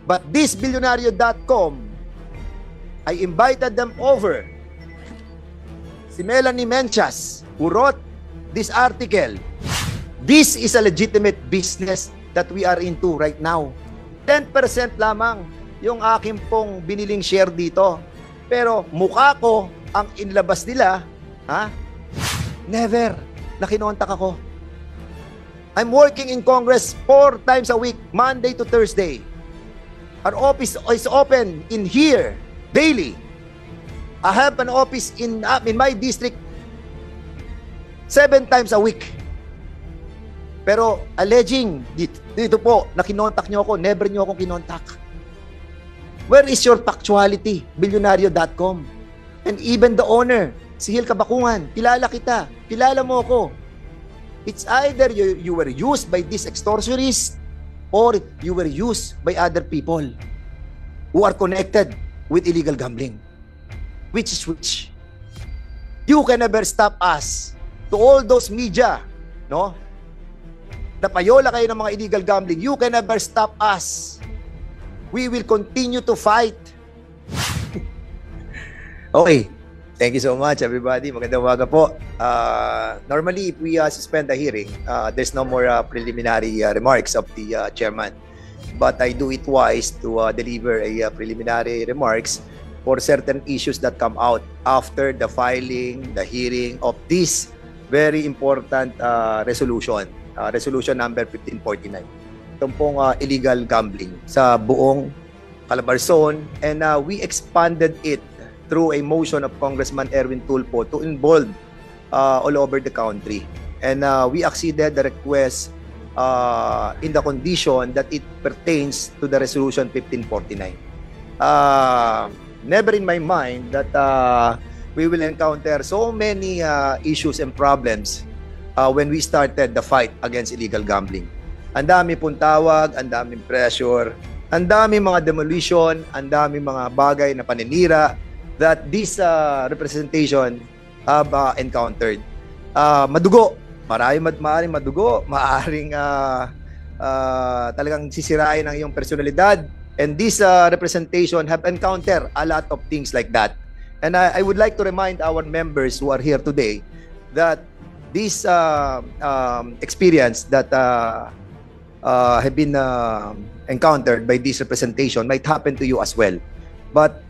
But this Bilyonaryo.com, I invited them over. Si Melanie Mencias, who wrote this article. This is a legitimate business that we are into right now. 10% lamang yung aking pong biniling share dito. Pero mukha ko ang inlabas nila, ha? Never. Nakinontak ako. I'm working in Congress 4 times a week, Monday to Thursday. Our office is open in here daily. I have an office in my district 7 times a week. Pero alleging dito po na kinontak nyo ako, never nyo akong kinontak. Where is your factuality? Bilyonaryo.com. And even the owner, si Hil Kabakungan, kilala kita, kilala mo ako. It's either you were used by these extortionists or you were used by other people who are connected with illegal gambling. Which is which? You can never stop us. To all those media, no? Napayola kayo ng mga illegal gambling, you can never stop us. We will continue to fight. Okay. Thank you so much, everybody. Magandang umaga po. Normally, if we suspend the hearing, there's no more preliminary remarks of the chairman. But I do it twice to deliver a preliminary remarks for certain issues that come out after the filing, the hearing of this very important resolution. Resolution number 1549. Itong pong illegal gambling sa buong Calabarzon, and we expanded it through a motion of Congressman Erwin Tulfo to involve all over the country. And we acceded the request in the condition that it pertains to the resolution 1549. Never in my mind that we will encounter so many issues and problems when we started the fight against illegal gambling. Ang dami pong tawag, ang daming pressure, ang daming mga demolition, ang daming mga bagay na paninira that this representation have encountered. Madugo, maaaring madugo, maaaring talagang sisirain ang iyong personalidad, and this representation have encountered a lot of things like that. And I would like to remind our members who are here today that this experience that have been encountered by this representation might happen to you as well. But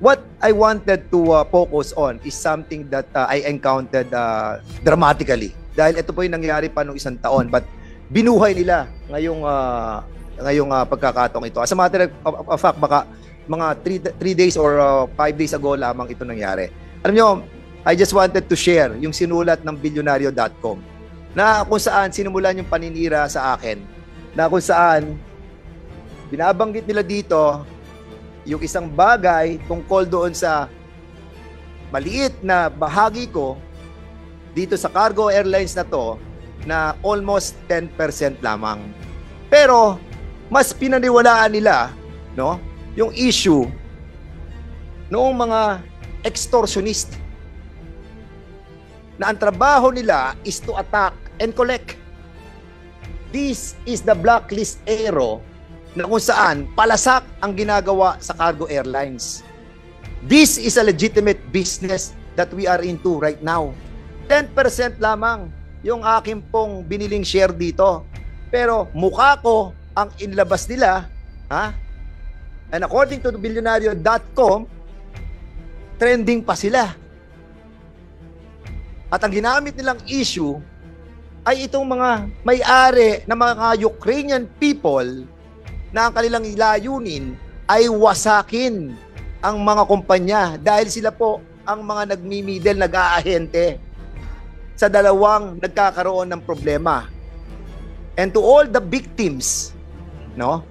what I wanted to focus on is something that I encountered dramatically. Dahil ito po yung nangyari pa nung 1 taon, but binuhay nila ngayong pagkakataong ito. As a matter of fact, baka mga 3 days or 5 days ago lamang ito nangyari. Alam nyo, I just wanted to share yung sinulat ng Bilyonaryo.com na kung saan sinimulan yung paninira sa akin, na kung saan binabanggit nila dito yung isang bagay tungkol doon sa maliit na bahagi ko dito sa cargo airlines na to na almost 10% lamang. Pero mas pinaniwalaan nila, no, yung issue noong mga extortionist na ang trabaho nila is to attack and collect. This is the blacklist arrow na kung saan palasak ang ginagawa sa cargo airlines. This is a legitimate business that we are into right now. 10% lamang yung aking pong biniling share dito. Pero mukha ko ang inlabas nila, ha? And according to the Bilyonaryo.com, trending pa sila. At ang ginamit nilang issue ay itong mga may-ari na mga Ukrainian people na ang kanilang layunin ay wasakin ang mga kumpanya dahil sila po ang mga nagmimidel, nag-aahente sa dalawang nagkakaroon ng problema. And to all the victims, no,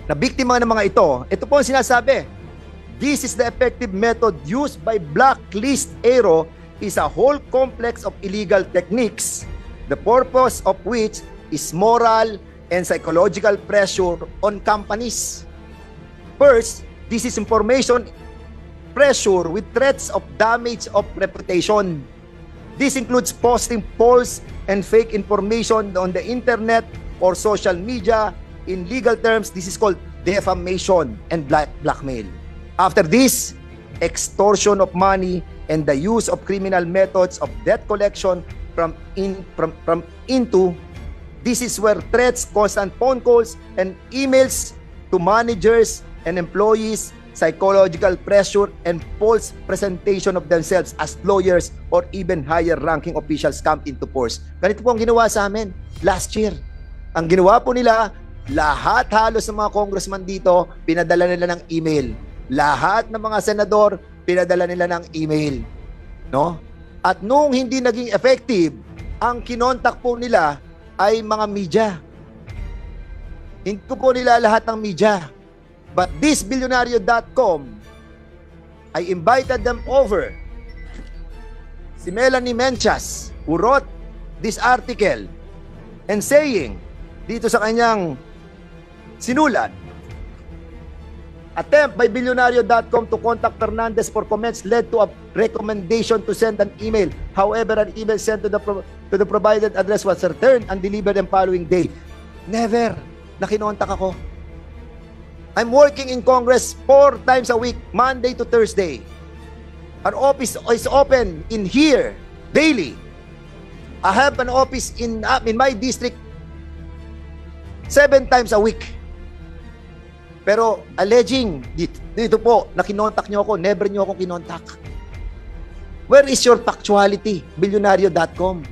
na biktima ng mga ito po ang sinasabi. This is the effective method used by blacklist arrow is a whole complex of illegal techniques, the purpose of which is moral and psychological pressure on companies. First, this is information pressure with threats of damage of reputation. This includes posting false and fake information on the internet or social media. In legal terms, this is called defamation, and blackmail. After this, extortion of money and the use of criminal methods of debt collection into. This is where threats, constant phone calls, and emails to managers and employees, psychological pressure, and false presentation of themselves as lawyers or even higher-ranking officials come into force. Ganito po ang ginawa sa amin last year. Ang ginawa po nila, lahat halos ng mga congressman dito, pinadala nila ng email. Lahat ng mga senador, pinadala nila ng email. No? At nung hindi naging effective, ang kinontak po nila ay mga media. Hindi ko po nila lahat ng media. But this Billionario.com, I invited them over. Si Melanie Menchas, who wrote this article and saying, dito sa kanyang sinulat, attempt by Billionario.com to contact Fernandez for comments led to a recommendation to send an email. However, an email sent to the provided address was returned and delivered the following day. Never na kinontak ako. I'm working in Congress 4 times a week, Monday to Thursday. Our office is open in here daily. I have an office in my district 7 times a week. Pero alleging dito po na kinontak nyo ako, never nyo akong kinontak. Where is your factuality? Billionario.com.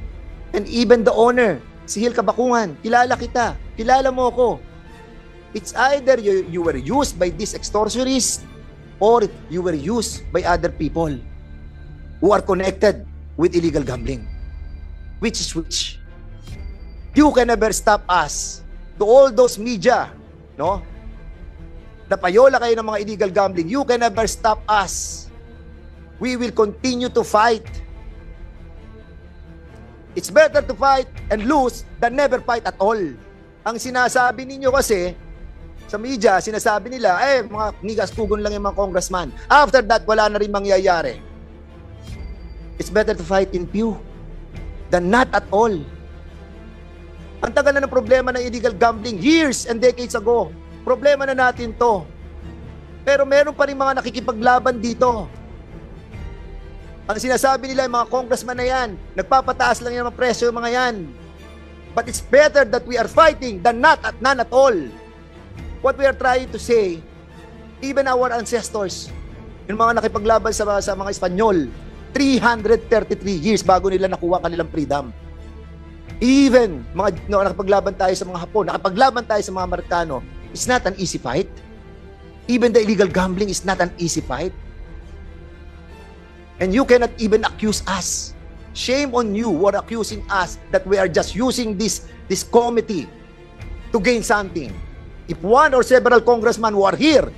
And even the owner, si Hil Kabakungan, kilala kita, kilala mo ako. It's either you were used by these extortionists or you were used by other people who are connected with illegal gambling. Which is which? You can never stop us. To all those media, no? Napayola kayo ng mga illegal gambling, you can never stop us. We will continue to fight. It's better to fight and lose than never fight at all. Ang sinasabi ninyo kasi, sa media, sinasabi nila, mga nigas-tugon lang yung mga congressman. After that, wala na rin mangyayari. It's better to fight in few than not at all. Ang tagal na ng problema ng illegal gambling, years and decades ago. Problema na natin to. Pero meron pa rin mga nakikipaglaban dito. Ang sinasabi nila, yung mga congressman na yan, nagpapataas lang yung mga presyo yung mga yan. But it's better that we are fighting than not at none at all. What we are trying to say, even our ancestors, yung mga nakipaglaban sa mga Espanyol, 333 years bago nila nakuha kanilang freedom. Even mga nakipaglaban tayo sa mga Hapon, nakipaglaban tayo sa mga Amerikano, it's not an easy fight. Even the illegal gambling is not an easy fight. And you cannot even accuse us. Shame on you who are accusing us that we are just using this committee to gain something. If one or several congressmen who are here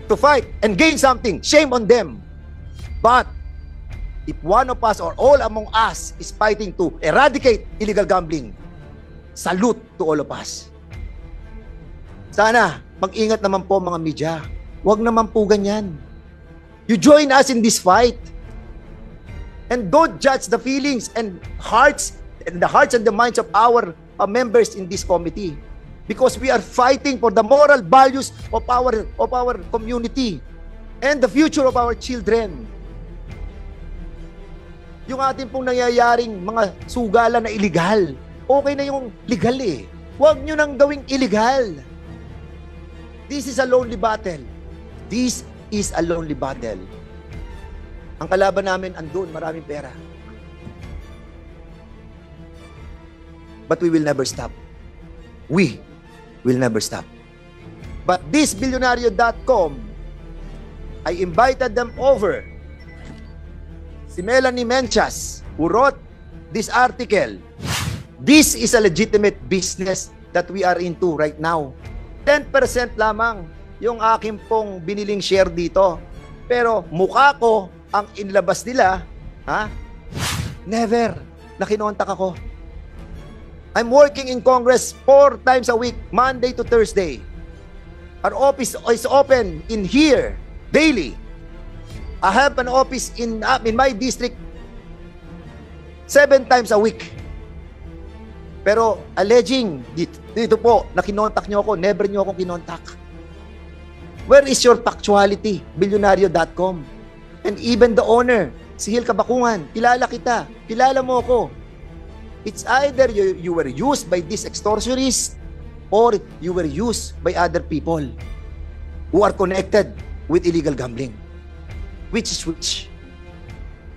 to fight and gain something, shame on them. But if one of us or all among us is fighting to eradicate illegal gambling, salute to all of us. Sana, mag-ingat naman po mga media. Huwag naman po ganyan. You join us in this fight. And don't judge the feelings and the hearts and the minds of our members in this committee. Because we are fighting for the moral values of our community and the future of our children. Yung ating pong nangyayaring mga sugalan na illegal, okay na yung legal eh. Huwag nyo nang gawing illegal. This is a lonely battle. This is a lonely battle. Ang kalaban namin andun, maraming pera. But we will never stop. We will never stop. But this Billionario.com, I invited them over. Si Melanie Menchas, who wrote this article, this is a legitimate business that we are into right now. 10% lamang yung aking pong biniling share dito. Pero mukha ko ang inlabas nila, never na kinontak ako. I'm working in Congress 4 times a week, Monday to Thursday. Our office is open in here daily. I have an office in my district 7 times a week. Pero alleging dito po na kinontak nyo ako, never nyo akong kinontak. Where is your factuality? Bilyonaryo.com. And even the owner, si Hil Kabakungan, kilala kita, kilala mo ako. It's either you were used by this extortionist or you were used by other people who are connected with illegal gambling. Which is which?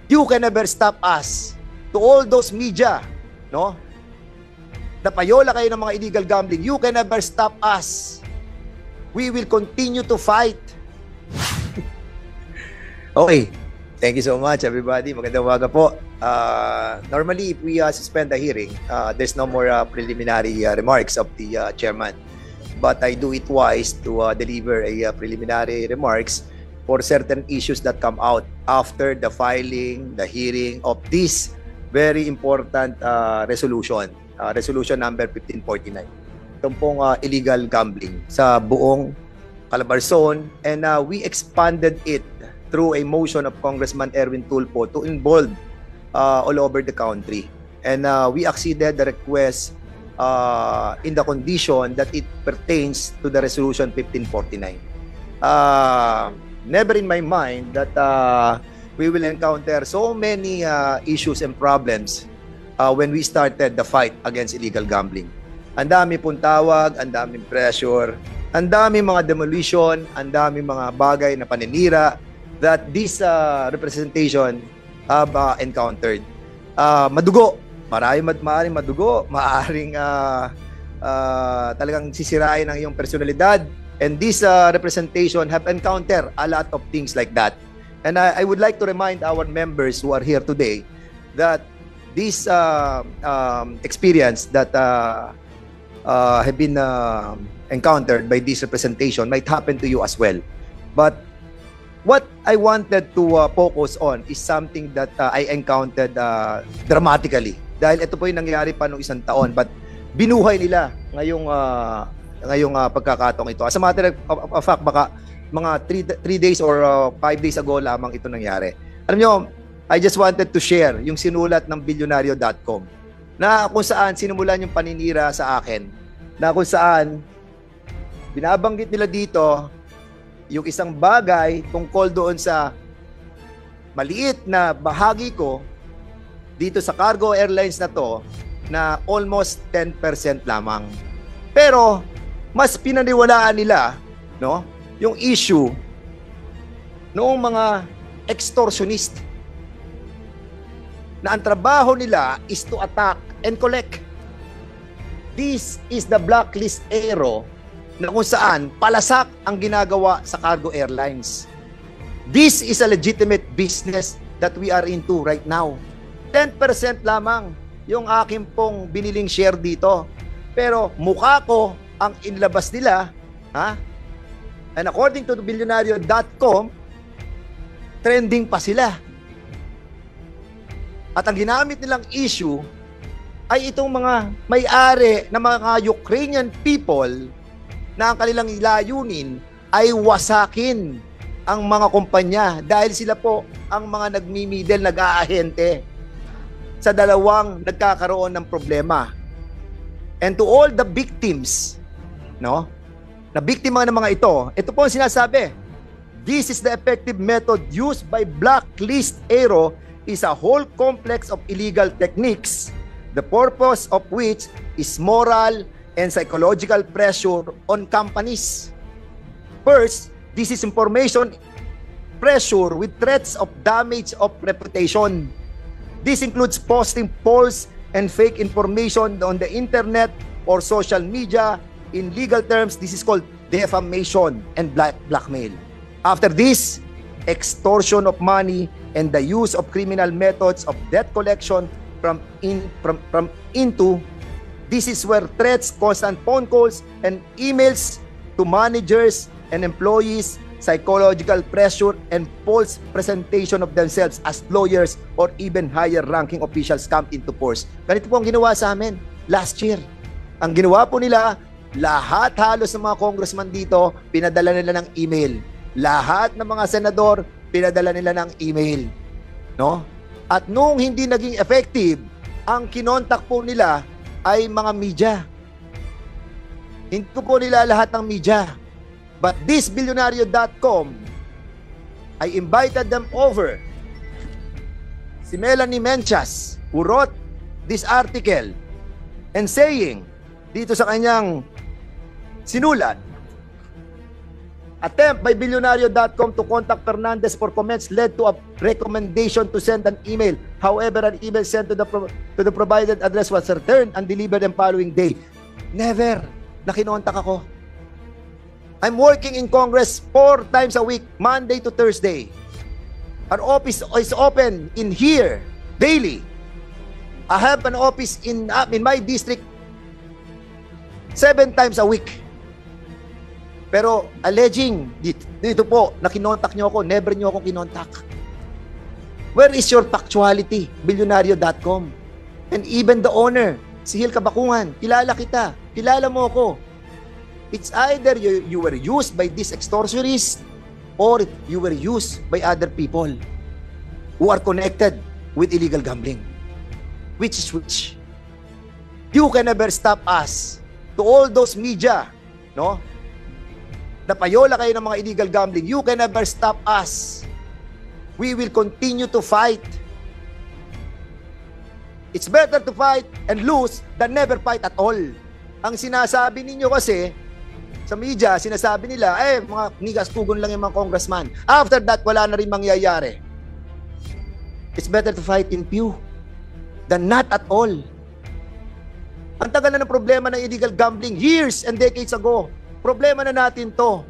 You can never stop us. To all those media, no? Napayola kayo ng mga illegal gambling, you can never stop us. We will continue to fight. Okay. Thank you so much, everybody. Magandang umaga po. Normally, if we suspend the hearing, there's no more preliminary remarks of the chairman. But I do it wise to deliver a preliminary remarks for certain issues that come out after the filing, the hearing of this very important resolution. Resolution number 1549. Itong pong illegal gambling sa buong Calabarzon. And we expanded it through a motion of Congressman Erwin Tulfo to involve all over the country. And we acceded the request in the condition that it pertains to the Resolution 1549. Never in my mind that we will encounter so many issues and problems when we started the fight against illegal gambling. Ang dami pong tawag, ang daming pressure, ang daming mga demolition, ang daming mga bagay na paninira that this representation have encountered. Madugo, maaaring madugo, maaaring talagang sisirain ang iyong personalidad, and this representation have encountered a lot of things like that. And I would like to remind our members who are here today that this experience that have been encountered by this representation might happen to you as well. But what I wanted to focus on is something that I encountered dramatically. Dahil ito po yung nangyari pa nung isang taon, but binuhay nila ngayong pagkakataong ito. As a matter of fact, baka mga 3 days or 5 days ago lamang ito nangyari. Alam nyo, I just wanted to share yung sinulat ng Bilyonaryo.com na kung saan sinimulan yung paninira sa akin, na kung saan binabanggit nila dito yung isang bagay tungkol doon sa maliit na bahagi ko dito sa cargo airlines na to na almost 10% lamang. Pero mas pinaniwalaan nila, no, yung issue noong mga extortionist na ang trabaho nila is to attack and collect. This is the blacklist arrow na kung saan palasak ang ginagawa sa cargo airlines. This is a legitimate business that we are into right now. 10% lamang yung aking pong biniling share dito. Pero mukha ko ang inlabas nila, ha? And according to the Bilyonaryo.com, trending pa sila. At ang ginamit nilang issue ay itong mga may-ari na mga Ukrainian people na ang kanilang layunin ay wasakin ang mga kumpanya dahil sila po ang mga nagmimidel, nag-aahente sa dalawang nagkakaroon ng problema. And to all the victims, no, na biktima ng mga ito po ang sinasabi. This is the effective method used by blacklist arrow is a whole complex of illegal techniques, the purpose of which is moral and psychological pressure on companies. First, this is information pressure with threats of damage of reputation. This includes posting false and fake information on the internet or social media. In legal terms, this is called defamation and blackmail. After this, extortion of money and the use of criminal methods of debt collection into. This is where threats, constant phone calls, and emails to managers and employees, psychological pressure, and false presentation of themselves as lawyers or even higher-ranking officials come into force. Ganito po ang ginawa sa amin last year. Ang ginawa po nila, lahat halos ng mga congressman dito, pinadala nila ng email. Lahat ng mga senador, pinadala nila ng email. No? At nung hindi naging effective, ang kinontak po nila ay mga media. Hindi po nila lahat ng media. But this Billionario.com, I invited them over. Si Melanie Menchas, who wrote this article and saying, dito sa kanyang sinulat, attempt by Billionario.com to contact Fernandez for comments led to a recommendation to send an email. However, an email sent to the provided address was returned and delivered the following day. Never. Nakinontak ako. I'm working in Congress 4 times a week, Monday to Thursday. Our office is open in here daily. I have an office in my district 7 times a week. Pero alleging, dito po, na kinontak nyo ako, never nyo ako kinontak. Where is your factuality? Billionario.com. And even the owner, si Hil Kabakungan, kilala kita, kilala mo ako. It's either you were used by this extortionist or you were used by other people who are connected with illegal gambling. Which is which? You can never stop us. To all those media, no? Napayola kayo ng mga illegal gambling, you can never stop us. We will continue to fight. It's better to fight and lose than never fight at all. Ang sinasabi ninyo kasi, sa media, sinasabi nila, mga nigas-tugon lang yung mga congressman. After that, wala na rin mangyayari. It's better to fight in few than not at all. Ang tagal na ng problema ng illegal gambling, years and decades ago. Problema na natin to.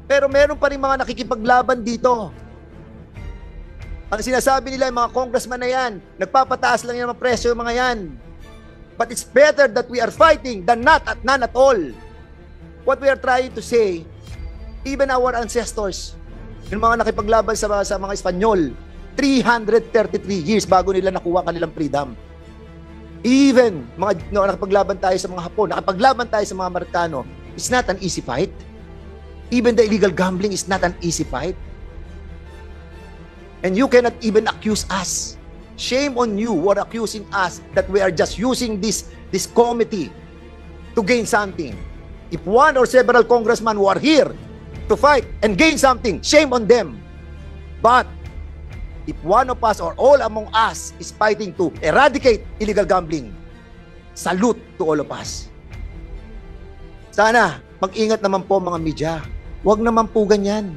Pero meron pa rin mga nakikipaglaban dito. Ang sinasabi nila, yung mga congressman na yan, nagpapataas lang yung mga presyo yung mga yan. But it's better that we are fighting than none at all. What we are trying to say, even our ancestors, yung mga nakipaglaban sa mga Espanyol, 333 years bago nila nakuha kanilang freedom. Even nakipaglaban tayo sa mga Hapon, nakipaglaban tayo sa mga Amerikano, it's not an easy fight. Even the illegal gambling is not an easy fight. And you cannot even accuse us. Shame on you who are accusing us that we are just using this committee to gain something. If one or several congressmen who are here to fight and gain something, shame on them. But if one of us or all among us is fighting to eradicate illegal gambling, salute to all of us. Sana, mag-ingat naman po mga media. Huwag naman po ganyan.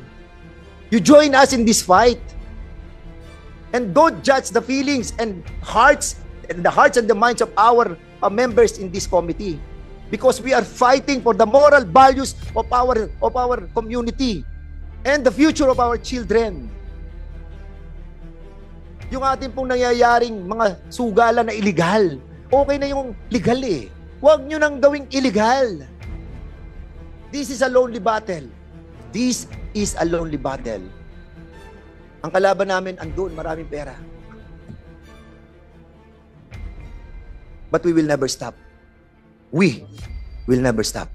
You join us in this fight. And don't judge the feelings and hearts and the minds of our members in this committee. Because we are fighting for the moral values of our community and the future of our children. Yung ating pong nangyayaring mga sugalan na illegal, okay na yung legal eh. Huwag nyo nang gawing illegal. This is a lonely battle. This is a lonely battle. Ang kalaban namin andun, maraming pera. But we will never stop. We will never stop.